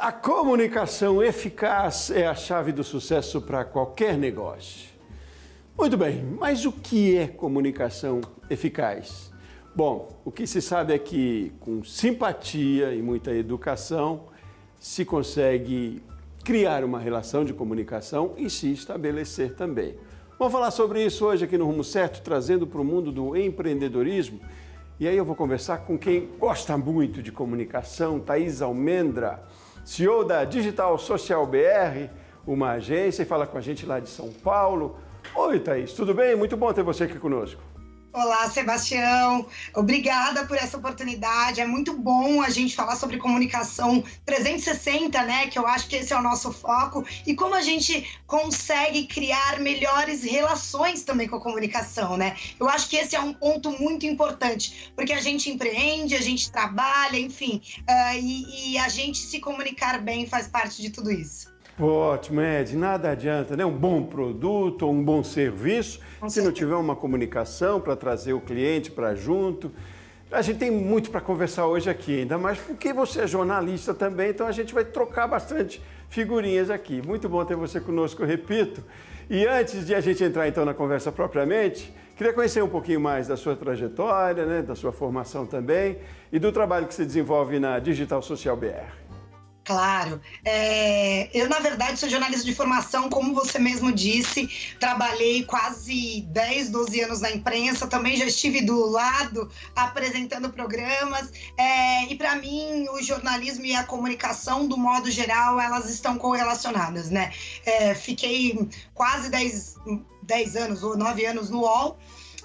A comunicação eficaz é a chave do sucesso para qualquer negócio. Muito bem, mas o que é comunicação eficaz? Bom, o que se sabe é que com simpatia e muita educação se consegue criar uma relação de comunicação e se estabelecer também. Vamos falar sobre isso hoje aqui no Rumo Certo, trazendo para o mundo do empreendedorismo. E aí eu vou conversar com quem gosta muito de comunicação, Thaís Almendra, CEO da Digital Social BR, uma agência, e fala com a gente lá de São Paulo. Oi, Thaís, tudo bem? Muito bom ter você aqui conosco. Olá, Sebastião. Obrigada por essa oportunidade. É muito bom a gente falar sobre comunicação 360, né? Que eu acho que esse é o nosso foco. E como a gente consegue criar melhores relações também com a comunicação, né? Eu acho que esse é um ponto muito importante, porque a gente empreende, a gente trabalha, enfim, e a gente se comunicar bem faz parte de tudo isso. Ótimo, Ed. Nada adianta, né? Um bom produto ou um bom serviço, se não tiver uma comunicação para trazer o cliente para junto. A gente tem muito para conversar hoje aqui, ainda mais porque você é jornalista também, então a gente vai trocar bastante figurinhas aqui. Muito bom ter você conosco, eu repito. E antes de a gente entrar então na conversa propriamente, queria conhecer um pouquinho mais da sua trajetória, né? Da sua formação também e do trabalho que você desenvolve na Digital Social BR. Claro. Eu, na verdade, sou jornalista de formação, como você mesmo disse. Trabalhei quase 10, 12 anos na imprensa. Também já estive do lado apresentando programas. E, para mim, o jornalismo e a comunicação, do modo geral, elas estão correlacionadas, né? Fiquei quase 10 anos ou 9 anos no UOL.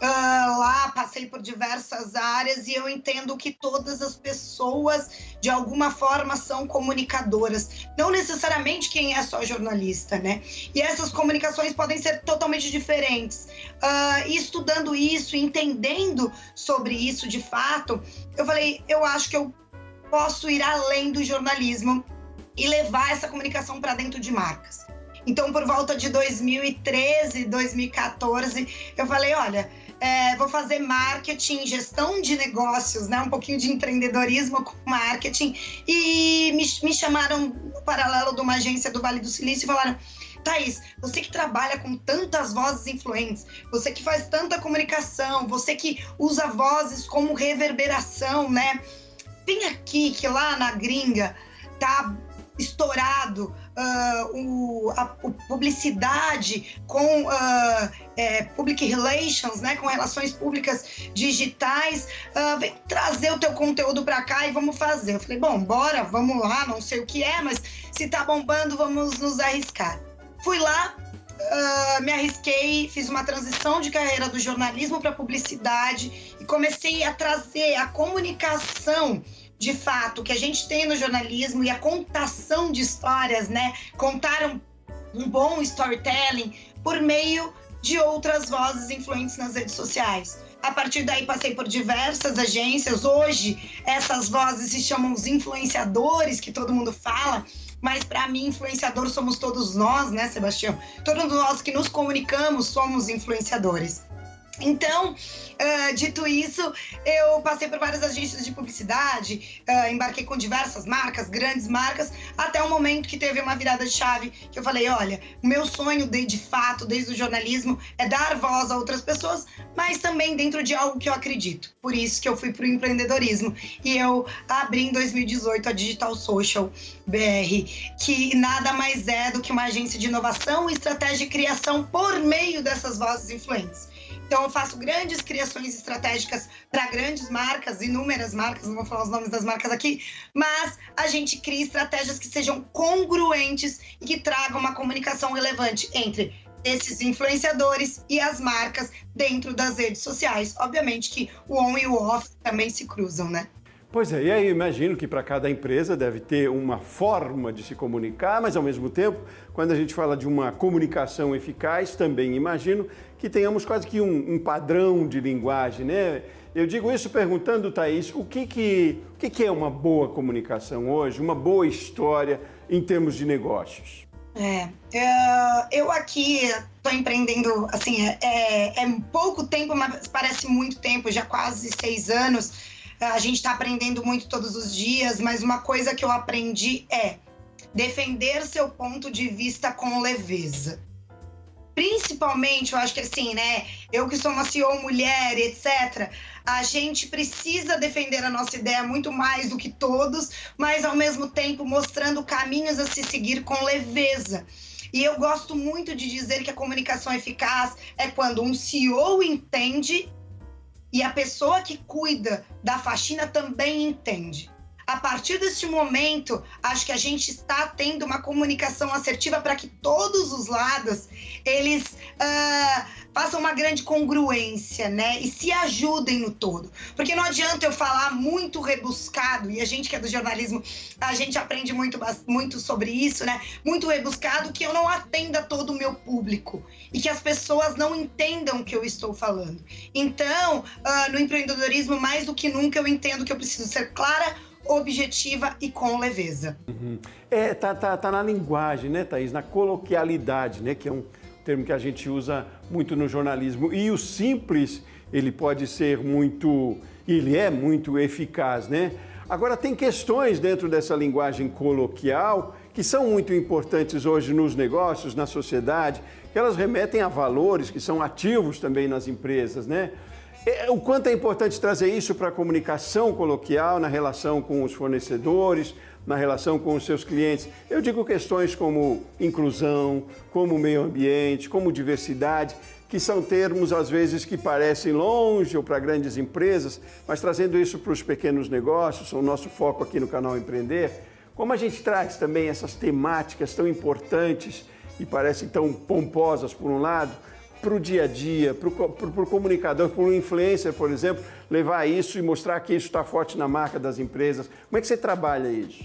Lá passei por diversas áreas e eu entendo que todas as pessoas, de alguma forma, são comunicadoras. Não necessariamente quem é só jornalista, né? E essas comunicações podem ser totalmente diferentes. E estudando isso, entendendo sobre isso de fato, eu falei, eu acho que eu posso ir além do jornalismo e levar essa comunicação para dentro de marcas. Então, por volta de 2013, 2014, eu falei, olha, vou fazer marketing, gestão de negócios, né? Um pouquinho de empreendedorismo com marketing. E me chamaram no paralelo de uma agência do Vale do Silício e falaram, Thaís, você que trabalha com tantas vozes influentes, você que faz tanta comunicação, você que usa vozes como reverberação, né? Vem aqui que lá na gringa tá estourado a publicidade com public relations, né, com relações públicas digitais, vem trazer o teu conteúdo para cá e vamos fazer. Eu falei, bom, bora, vamos lá, não sei o que é, mas se tá bombando, vamos nos arriscar. Fui lá, me arrisquei, fiz uma transição de carreira do jornalismo para publicidade e comecei a trazer a comunicação de fato, que a gente tem no jornalismo e a contação de histórias, né? Contar um bom storytelling por meio de outras vozes influentes nas redes sociais. A partir daí passei por diversas agências. Hoje essas vozes se chamam os influenciadores, que todo mundo fala, mas para mim influenciador somos todos nós, né, Sebastião? Todos nós que nos comunicamos somos influenciadores. Então, dito isso, eu passei por várias agências de publicidade, embarquei com diversas marcas, grandes marcas, até o momento que teve uma virada de chave, que eu falei, olha, o meu sonho de fato, desde o jornalismo, é dar voz a outras pessoas, mas também dentro de algo que eu acredito. Por isso que eu fui para o empreendedorismo. E eu abri em 2018 a Digital Social BR, que nada mais é do que uma agência de inovação, estratégia e criação por meio dessas vozes influentes. Então, eu faço grandes criações estratégicas para grandes marcas, inúmeras marcas, não vou falar os nomes das marcas aqui, mas a gente cria estratégias que sejam congruentes e que tragam uma comunicação relevante entre esses influenciadores e as marcas dentro das redes sociais. Obviamente que o on e o off também se cruzam, né? Pois é, e aí eu imagino que para cada empresa deve ter uma forma de se comunicar, mas ao mesmo tempo, quando a gente fala de uma comunicação eficaz, também imagino que tenhamos quase que um padrão de linguagem, né? Eu digo isso perguntando, Thaís, o que é uma boa comunicação hoje, uma boa história em termos de negócios? Eu aqui estou empreendendo, assim, é pouco tempo, mas parece muito tempo, já quase 6 anos. A gente está aprendendo muito todos os dias, mas uma coisa que eu aprendi é defender seu ponto de vista com leveza. Principalmente, eu acho que assim, né? Eu que sou uma CEO mulher, etc., a gente precisa defender a nossa ideia muito mais do que todos, mas ao mesmo tempo mostrando caminhos a se seguir com leveza. E eu gosto muito de dizer que a comunicação eficaz é quando um CEO entende e a pessoa que cuida da faxina também entende. A partir deste momento, acho que a gente está tendo uma comunicação assertiva para que todos os lados, eles façam uma grande congruência, né? E se ajudem no todo. Porque não adianta eu falar muito rebuscado, e a gente que é do jornalismo, a gente aprende muito sobre isso, né? Muito rebuscado, que eu não atenda todo o meu público. E que as pessoas não entendam o que eu estou falando. Então, no empreendedorismo, mais do que nunca, eu entendo que eu preciso ser clara, objetiva e com leveza. Tá na linguagem, né, Thaís? Na coloquialidade, né? Que é um termo que a gente usa muito no jornalismo. E o simples, ele pode ser ele é muito eficaz, né? Agora, tem questões dentro dessa linguagem coloquial que são muito importantes hoje nos negócios, na sociedade, que elas remetem a valores que são ativos também nas empresas, né? O quanto é importante trazer isso para a comunicação coloquial, na relação com os fornecedores, na relação com os seus clientes. Eu digo questões como inclusão, como meio ambiente, como diversidade, que são termos, às vezes, que parecem longe ou para grandes empresas, mas trazendo isso para os pequenos negócios, o nosso foco aqui no canal Empreender, como a gente traz também essas temáticas tão importantes e parecem tão pomposas, por um lado, para o dia a dia, para o comunicador, para o influencer, por exemplo, levar isso e mostrar que isso está forte na marca das empresas. Como é que você trabalha isso?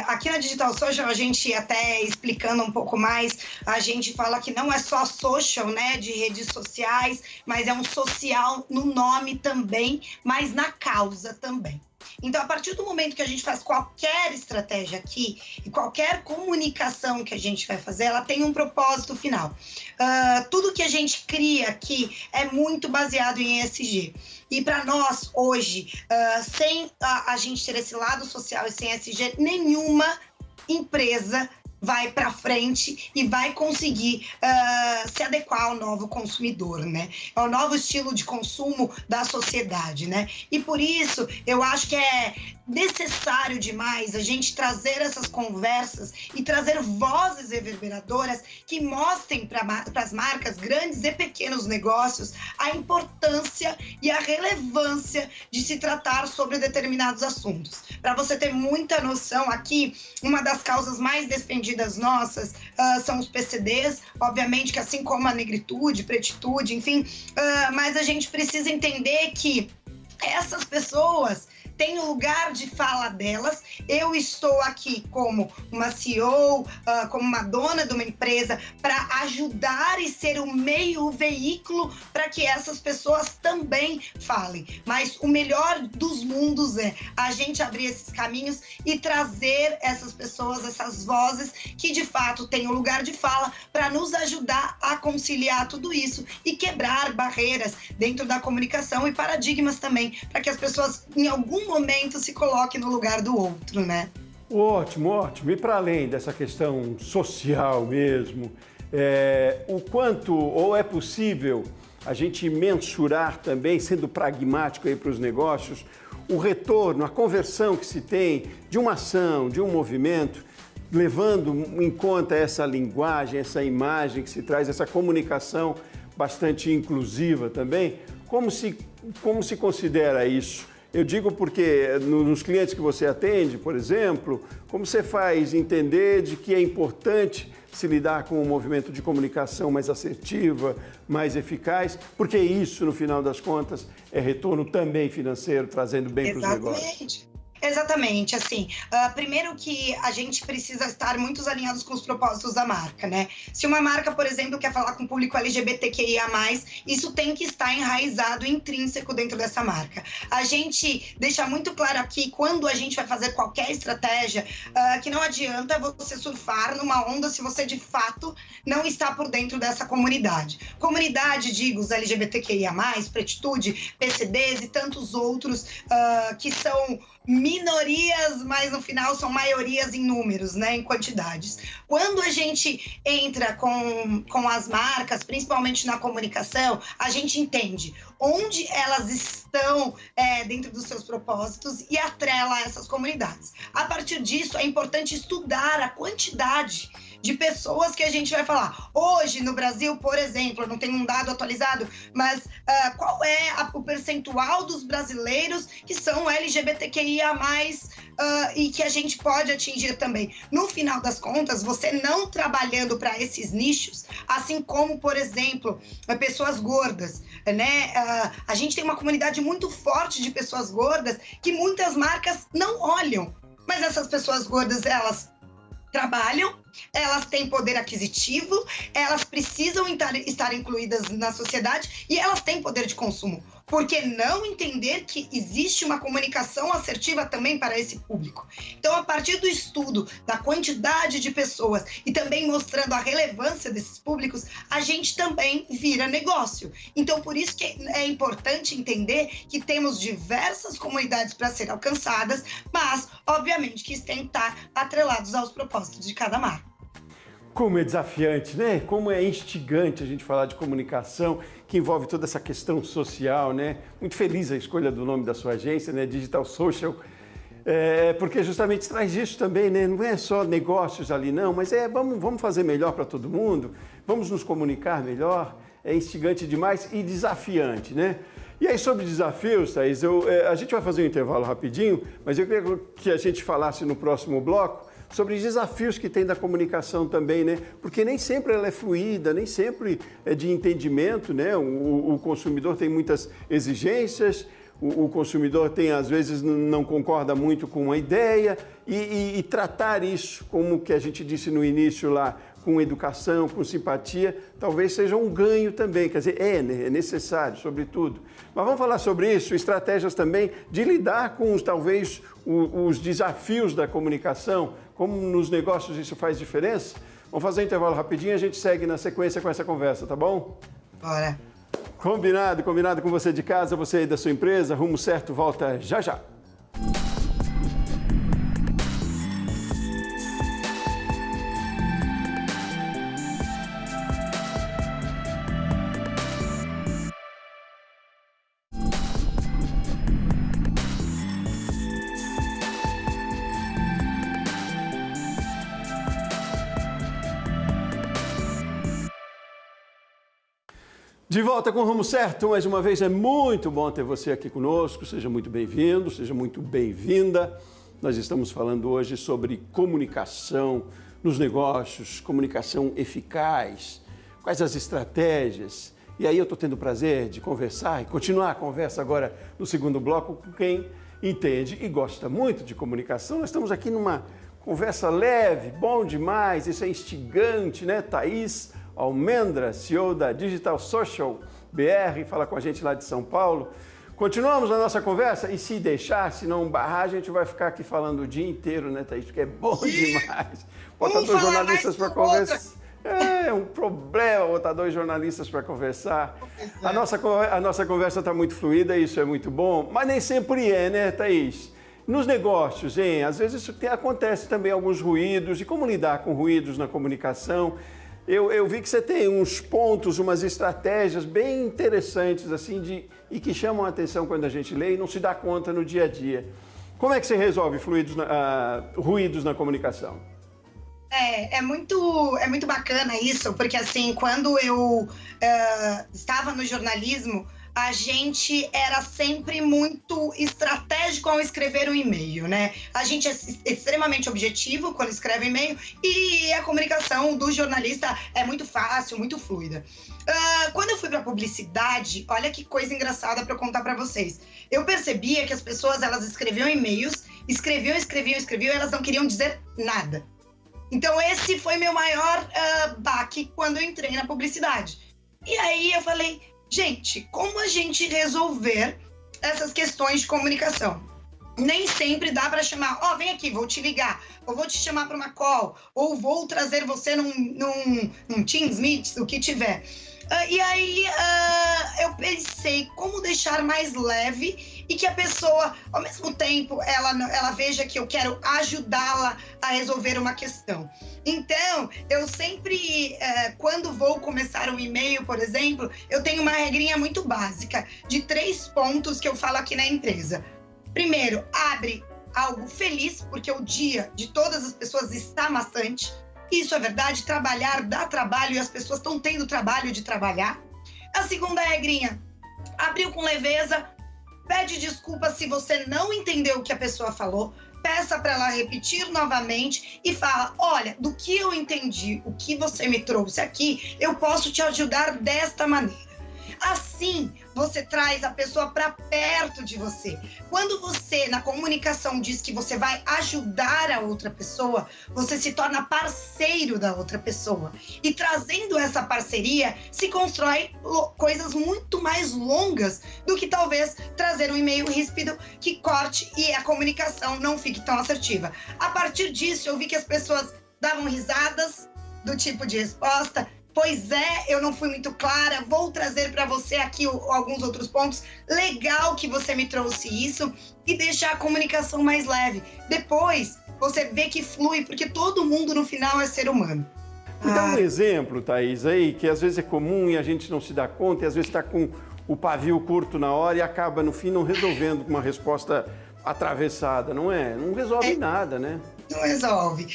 Aqui na Digital Social, a gente até explicando um pouco mais, a gente fala que não é só social, né, de redes sociais, mas é um social no nome também, mas na causa também. Então, a partir do momento que a gente faz qualquer estratégia aqui e qualquer comunicação que a gente vai fazer, ela tem um propósito final. Tudo que a gente cria aqui é muito baseado em ESG. E para nós, hoje, sem a gente ter esse lado social e sem ESG, nenhuma empresa vai para frente e vai conseguir se adequar ao novo consumidor, né? Ao novo estilo de consumo da sociedade, né? E por isso, eu acho que é necessário demais a gente trazer essas conversas e trazer vozes reverberadoras que mostrem para as marcas, grandes e pequenos negócios, a importância e a relevância de se tratar sobre determinados assuntos. Para você ter muita noção aqui, uma das causas mais defendidas nossas são os PCDs, obviamente que assim como a negritude, pretitude, enfim, mas a gente precisa entender que essas pessoas têm o lugar de fala delas. Eu estou aqui como uma CEO, como uma dona de uma empresa, para ajudar e ser o meio, o veículo para que essas pessoas também falem. Mas o melhor dos mundos é a gente abrir esses caminhos e trazer essas pessoas, essas vozes que de fato têm o lugar de fala para nos ajudar a conciliar tudo isso e quebrar barreiras dentro da comunicação e paradigmas também, para que as pessoas em algum momento se coloque no lugar do outro, né? Ótimo, ótimo. E para além dessa questão social mesmo, o quanto, ou é possível a gente mensurar também, sendo pragmático aí para os negócios, o retorno, a conversão que se tem de uma ação, de um movimento, levando em conta essa linguagem, essa imagem que se traz, essa comunicação bastante inclusiva também? Como se considera isso? Eu digo porque nos clientes que você atende, por exemplo, como você faz entender de que é importante se lidar com um movimento de comunicação mais assertiva, mais eficaz, porque isso, no final das contas, é retorno também financeiro, trazendo bem para os negócios. Exatamente, assim, primeiro que a gente precisa estar muito alinhados com os propósitos da marca, né? Se uma marca, por exemplo, quer falar com o público LGBTQIA+, isso tem que estar enraizado, intrínseco dentro dessa marca. A gente deixa muito claro aqui, quando a gente vai fazer qualquer estratégia, que não adianta você surfar numa onda se você, de fato, não está por dentro dessa comunidade. Comunidade, digo, os LGBTQIA+, pretitude, PCDs e tantos outros que são minorias, mas no final são maiorias em números, né, em quantidades. Quando a gente entra com as marcas, principalmente na comunicação, a gente entende onde elas estão dentro dos seus propósitos e atrela essas comunidades. A partir disso, é importante estudar a quantidade de pessoas que a gente vai falar. Hoje, no Brasil, por exemplo, eu não tenho um dado atualizado, mas qual é o percentual dos brasileiros que são LGBTQIA+, e que a gente pode atingir também. No final das contas, você não trabalhando para esses nichos, assim como, por exemplo, pessoas gordas, né? A gente tem uma comunidade muito forte de pessoas gordas que muitas marcas não olham. Mas essas pessoas gordas, elas trabalham, elas têm poder aquisitivo, elas precisam estar incluídas na sociedade e elas têm poder de consumo. Por que não entender que existe uma comunicação assertiva também para esse público? Então, a partir do estudo da quantidade de pessoas e também mostrando a relevância desses públicos, a gente também vira negócio. Então, por isso que é importante entender que temos diversas comunidades para ser alcançadas, mas, obviamente, que têm que estar atrelados aos propósitos de cada marca. Como é desafiante, né? Como é instigante a gente falar de comunicação, que envolve toda essa questão social, né? Muito feliz a escolha do nome da sua agência, né? Digital Social, porque justamente traz isso também, né? Não é só negócios ali, não, mas vamos fazer melhor para todo mundo, vamos nos comunicar melhor, é instigante demais e desafiante, né? E aí, sobre desafios, Thaís, a gente vai fazer um intervalo rapidinho, mas eu queria que a gente falasse no próximo bloco sobre os desafios que tem da comunicação também, né? Porque nem sempre ela é fluida, nem sempre é de entendimento, né? O consumidor tem muitas exigências, o consumidor às vezes não concorda muito com a ideia e tratar isso, como que a gente disse no início lá, com educação, com simpatia, talvez seja um ganho também, quer dizer, é necessário, sobretudo. Mas vamos falar sobre isso, estratégias também de lidar com, talvez, os desafios da comunicação, como nos negócios isso faz diferença. Vamos fazer um intervalo rapidinho e a gente segue na sequência com essa conversa, tá bom? Bora. Combinado com você de casa, você aí da sua empresa, Rumo Certo volta já já. De volta com o Rumo Certo, mais uma vez é muito bom ter você aqui conosco, seja muito bem-vindo, seja muito bem-vinda. Nós estamos falando hoje sobre comunicação nos negócios, comunicação eficaz, quais as estratégias. E aí eu estou tendo o prazer de conversar e continuar a conversa agora no segundo bloco com quem entende e gosta muito de comunicação. Nós estamos aqui numa conversa leve, bom demais, isso é instigante, né, Thaís Almendra, CEO da Digital Social BR, fala com a gente lá de São Paulo. Continuamos a nossa conversa e se deixar, se não barrar, a gente vai ficar aqui falando o dia inteiro, né, Thaís? Porque é bom demais. Botar dois jornalistas para conversar. É um problema botar dois jornalistas para conversar. A nossa conversa está muito fluida, isso é muito bom, mas nem sempre é, né, Thaís? Nos negócios, hein? Às vezes acontece também alguns ruídos, e como lidar com ruídos na comunicação. Eu vi que você tem uns pontos, umas estratégias bem interessantes assim e que chamam a atenção quando a gente lê e não se dá conta no dia a dia. Como é que você resolve ruídos na comunicação? É muito bacana isso, porque assim, quando eu estava no jornalismo, a gente era sempre muito estratégico ao escrever um e-mail, né? A gente é extremamente objetivo quando escreve e-mail e a comunicação do jornalista é muito fácil, muito fluida. Quando eu fui para publicidade, olha que coisa engraçada para eu contar para vocês. Eu percebia que as pessoas, elas escreviam e-mails, escreviam, e elas não queriam dizer nada. Então esse foi meu maior baque quando eu entrei na publicidade. E aí eu falei, gente, como a gente resolver essas questões de comunicação? Nem sempre dá para chamar, vem aqui, vou te ligar, ou vou te chamar para uma call, ou vou trazer você num Teams Meet, o que tiver. E aí eu pensei como deixar mais leve e que a pessoa, ao mesmo tempo, ela veja que eu quero ajudá-la a resolver uma questão. Então, eu sempre, quando vou começar um e-mail, por exemplo, eu tenho uma regrinha muito básica de 3 pontos que eu falo aqui na empresa. Primeiro, abre algo feliz, porque o dia de todas as pessoas está maçante. Isso é verdade, trabalhar dá trabalho e as pessoas estão tendo trabalho de trabalhar. A segunda regrinha, abriu com leveza, pede desculpa se você não entendeu o que a pessoa falou, peça para ela repetir novamente e fala, olha, do que eu entendi, o que você me trouxe aqui, eu posso te ajudar desta maneira. Assim, você traz a pessoa para perto de você. Quando você, na comunicação, diz que você vai ajudar a outra pessoa, você se torna parceiro da outra pessoa. E trazendo essa parceria, se constrói coisas muito mais longas do que talvez trazer um e-mail ríspido que corte e a comunicação não fique tão assertiva. A partir disso, eu vi que as pessoas davam risadas do tipo de resposta. Pois é, eu não fui muito clara, vou trazer para você aqui alguns outros pontos. Legal que você me trouxe isso e deixar a comunicação mais leve. Depois, você vê que flui, porque todo mundo no final é ser humano. Me dá um exemplo, Thaís, aí, que às vezes é comum e a gente não se dá conta, e às vezes está com o pavio curto na hora e acaba, no fim, não resolvendo com uma resposta atravessada, não é? Não resolve nada, né? Não resolve.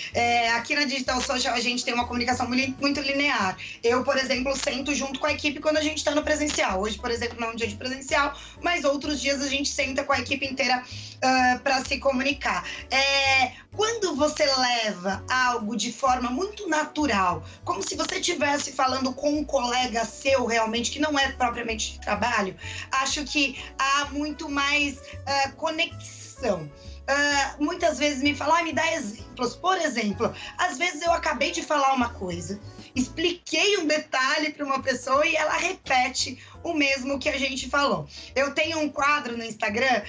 Aqui na Digital Social a gente tem uma comunicação muito linear. Eu, por exemplo, sento junto com a equipe quando a gente está no presencial. Hoje, por exemplo, não é um dia de presencial, mas outros dias a gente senta com a equipe inteira para se comunicar. Quando você leva algo de forma muito natural, como se você estivesse falando com um colega seu realmente, que não é propriamente de trabalho, acho que há muito mais conexão. Muitas vezes me falam, me dá exemplos. Por exemplo, às vezes eu acabei de falar uma coisa, expliquei um detalhe para uma pessoa e ela repete o mesmo que a gente falou. Eu tenho um quadro no Instagram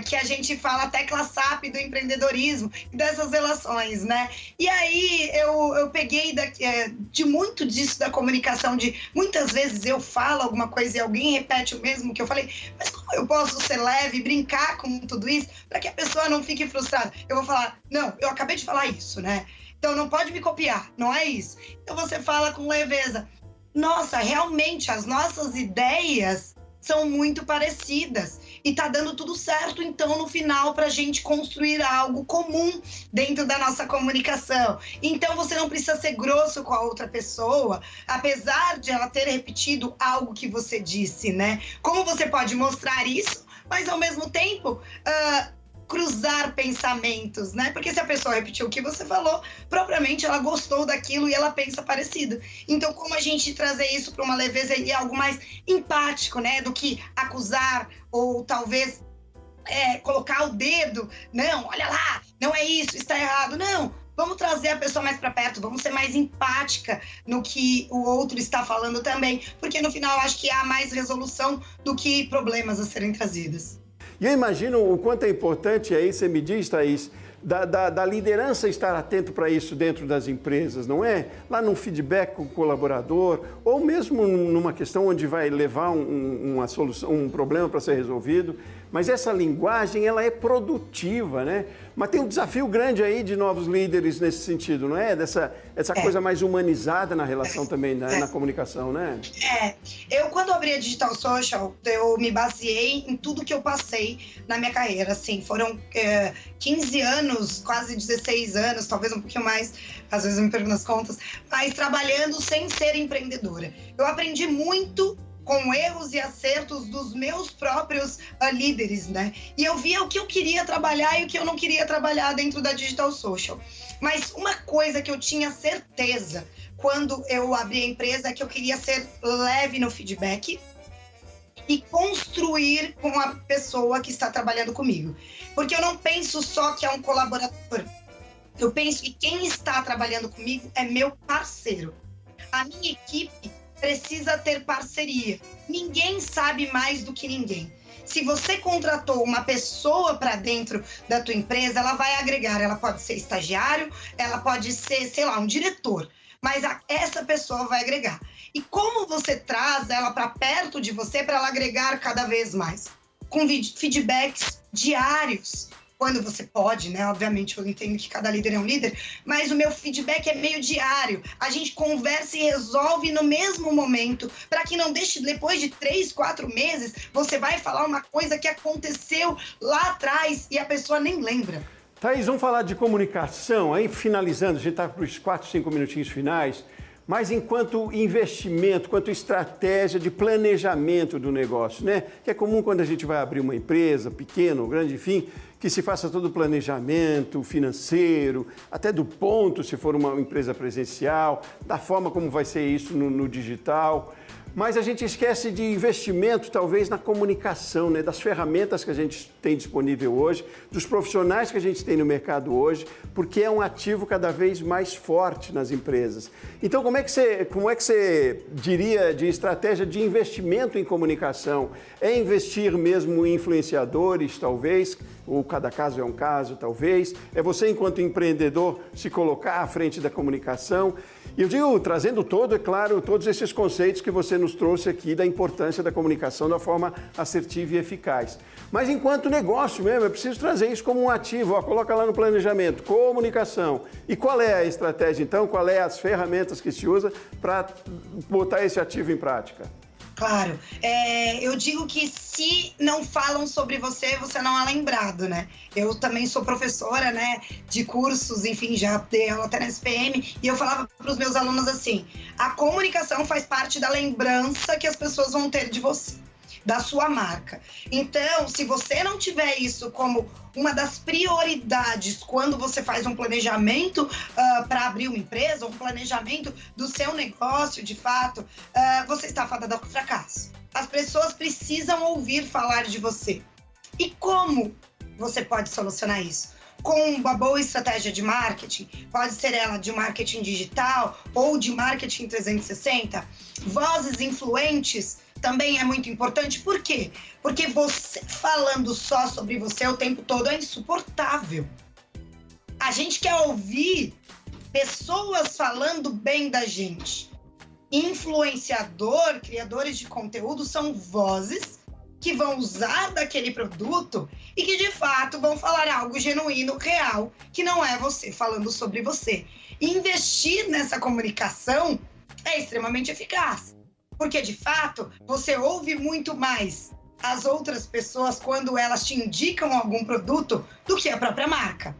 que a gente fala a tecla SAP do empreendedorismo e dessas relações, né? E aí eu peguei de muito disso da comunicação, de muitas vezes eu falo alguma coisa e alguém repete o mesmo que eu falei, mas como eu posso ser leve, brincar com tudo isso para que a pessoa não fique frustrada? Eu vou falar, não, eu acabei de falar isso, né? Então não pode me copiar, não é isso. Então você fala com leveza. Nossa, realmente as nossas ideias são muito parecidas e tá dando tudo certo, então, no final, pra gente construir algo comum dentro da nossa comunicação. Então, você não precisa ser grosso com a outra pessoa, apesar de ela ter repetido algo que você disse, né? Como você pode mostrar isso, mas, ao mesmo tempo, cruzar pensamentos, né? Porque se a pessoa repetiu o que você falou, propriamente ela gostou daquilo e ela pensa parecido. Então, como a gente trazer isso para uma leveza e algo mais empático, né? Do que acusar ou talvez colocar o dedo. Não, olha lá, não é isso, está errado. Não, vamos trazer a pessoa mais para perto, vamos ser mais empática no que o outro está falando também. Porque no final, acho que há mais resolução do que problemas a serem trazidos. E eu imagino o quanto é importante, aí você me diz, Thaís, da liderança estar atento para isso dentro das empresas, não é? Lá num feedback com o colaborador, ou mesmo numa questão onde vai levar uma solução, um problema para ser resolvido. Mas essa linguagem, ela é produtiva, né? Mas tem um desafio grande aí de novos líderes nesse sentido, não é? Essa coisa mais humanizada na relação também, na comunicação, né? Eu quando abri a Digital Social, eu me baseei em tudo que eu passei na minha carreira, assim, foram 15 anos, quase 16 anos, talvez um pouquinho mais, às vezes eu me perco nas contas, mas trabalhando sem ser empreendedora. Eu aprendi muito com erros e acertos dos meus próprios líderes, né? E eu via o que eu queria trabalhar e o que eu não queria trabalhar dentro da Digital Social. Mas uma coisa que eu tinha certeza quando eu abri a empresa é que eu queria ser leve no feedback e construir com a pessoa que está trabalhando comigo. Porque eu não penso só que é um colaborador. Eu penso que quem está trabalhando comigo é meu parceiro. A minha equipe precisa ter parceria. Ninguém sabe mais do que ninguém. Se você contratou uma pessoa para dentro da tua empresa, ela vai agregar. Ela pode ser estagiário, ela pode ser, sei lá, um diretor. mas essa pessoa vai agregar. E como você traz ela para perto de você para ela agregar cada vez mais? Com feedbacks diários, quando você pode, né? Obviamente, eu entendo que cada líder é um líder, mas o meu feedback é meio diário. A gente conversa e resolve no mesmo momento, para que não deixe, depois de 3, 4 meses, você vai falar uma coisa que aconteceu lá atrás e a pessoa nem lembra. Thaís, vamos falar de comunicação, aí finalizando, a gente está para os 4, 5 minutinhos finais, mas enquanto investimento, quanto estratégia de planejamento do negócio, né? Que é comum quando a gente vai abrir uma empresa, pequena ou grande, enfim, que se faça todo o planejamento financeiro, até do ponto, se for uma empresa presencial, da forma como vai ser isso no digital. Mas a gente esquece de investimento, talvez, na comunicação, né? Das ferramentas que a gente tem disponível hoje, dos profissionais que a gente tem no mercado hoje, porque é um ativo cada vez mais forte nas empresas. Então, como é que você diria de estratégia de investimento em comunicação? É investir mesmo em influenciadores, talvez, ou cada caso é um caso, talvez? É você, enquanto empreendedor, se colocar à frente da comunicação? E eu digo, trazendo todo, é claro, todos esses conceitos que você nos trouxe aqui da importância da comunicação da forma assertiva e eficaz. Mas enquanto negócio mesmo, é preciso trazer isso como um ativo. Ó, coloca lá no planejamento, comunicação. E qual é a estratégia, então? Qual é as ferramentas que se usa para botar esse ativo em prática? Claro. Eu digo que se não falam sobre você, você não é lembrado, né? Eu também sou professora, né, de cursos, enfim, já dei aula até na SPM, e eu falava para os meus alunos assim, a comunicação faz parte da lembrança que as pessoas vão ter de você, da sua marca. Então, se você não tiver isso como uma das prioridades quando você faz um planejamento para abrir uma empresa, um planejamento do seu negócio, de fato, você está fadada ao fracasso. As pessoas precisam ouvir falar de você. E como você pode solucionar isso? Com uma boa estratégia de marketing, pode ser ela de marketing digital ou de marketing 360, vozes influentes também é muito importante. Por quê? Porque você falando só sobre você o tempo todo é insuportável. A gente quer ouvir pessoas falando bem da gente. Influenciador, criadores de conteúdo são vozes que vão usar daquele produto e que de fato vão falar algo genuíno, real, que não é você falando sobre você. Investir nessa comunicação é extremamente eficaz. Porque, de fato, você ouve muito mais as outras pessoas quando elas te indicam algum produto do que a própria marca.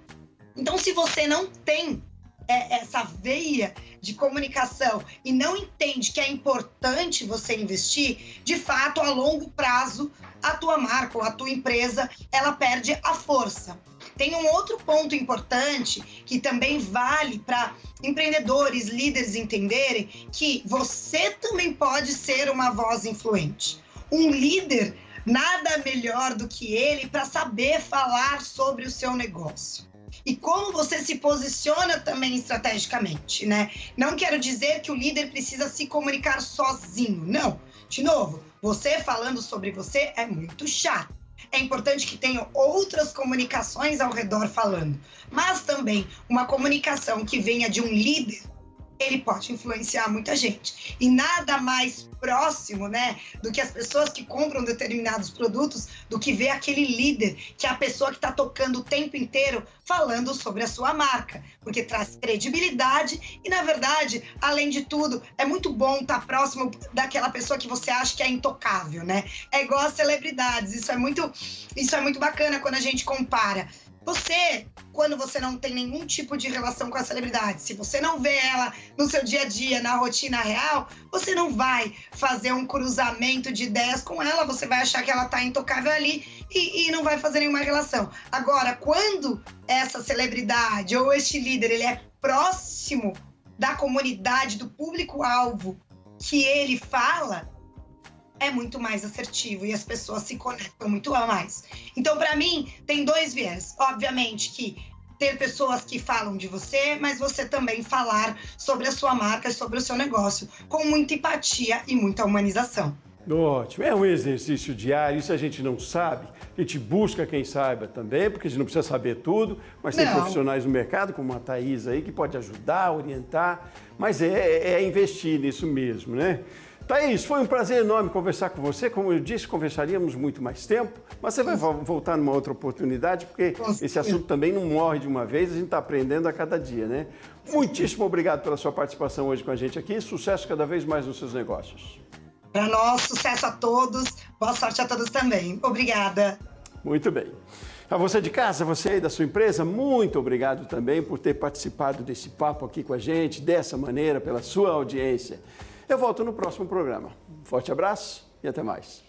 Então, se você não tem essa veia de comunicação e não entende que é importante você investir, de fato, a longo prazo, a tua marca ou a tua empresa, ela perde a força. Tem um outro ponto importante que também vale para empreendedores, líderes entenderem que você também pode ser uma voz influente. Um líder, nada melhor do que ele para saber falar sobre o seu negócio. E como você se posiciona também estrategicamente, né? Não quero dizer que o líder precisa se comunicar sozinho, não. De novo, você falando sobre você é muito chato. É importante que tenham outras comunicações ao redor falando, mas também uma comunicação que venha de um líder, ele pode influenciar muita gente. E nada mais próximo, né, do que as pessoas que compram determinados produtos, do que ver aquele líder, que é a pessoa que está tocando o tempo inteiro falando sobre a sua marca, porque traz credibilidade e, na verdade, além de tudo, é muito bom estar próximo daquela pessoa que você acha que é intocável, né? É igual as celebridades, isso é muito bacana quando a gente compara. Você, quando você não tem nenhum tipo de relação com a celebridade, se você não vê ela no seu dia a dia, na rotina real, você não vai fazer um cruzamento de ideias com ela, você vai achar que ela tá intocável ali e não vai fazer nenhuma relação. Agora, quando essa celebridade ou este líder, ele é próximo da comunidade, do público-alvo que ele fala, é muito mais assertivo e as pessoas se conectam muito a mais. Então, para mim, tem dois viés. Obviamente que ter pessoas que falam de você, mas você também falar sobre a sua marca, sobre o seu negócio, com muita empatia e muita humanização. Ótimo, é um exercício diário, isso a gente não sabe, a gente busca quem saiba também, porque a gente não precisa saber tudo, mas tem profissionais no mercado, como a Thaís aí, que pode ajudar, orientar, mas é investir nisso mesmo, né? Thaís, foi um prazer enorme conversar com você, como eu disse, conversaríamos muito mais tempo, mas você vai voltar numa outra oportunidade, porque esse assunto também não morre de uma vez, a gente está aprendendo a cada dia, né? Muitíssimo obrigado pela sua participação hoje com a gente aqui, sucesso cada vez mais nos seus negócios. Para nós, sucesso a todos, boa sorte a todos também. Obrigada. Muito bem. A você de casa, você aí da sua empresa, muito obrigado também por ter participado desse papo aqui com a gente, dessa maneira, pela sua audiência. Eu volto no próximo programa. Forte abraço e até mais.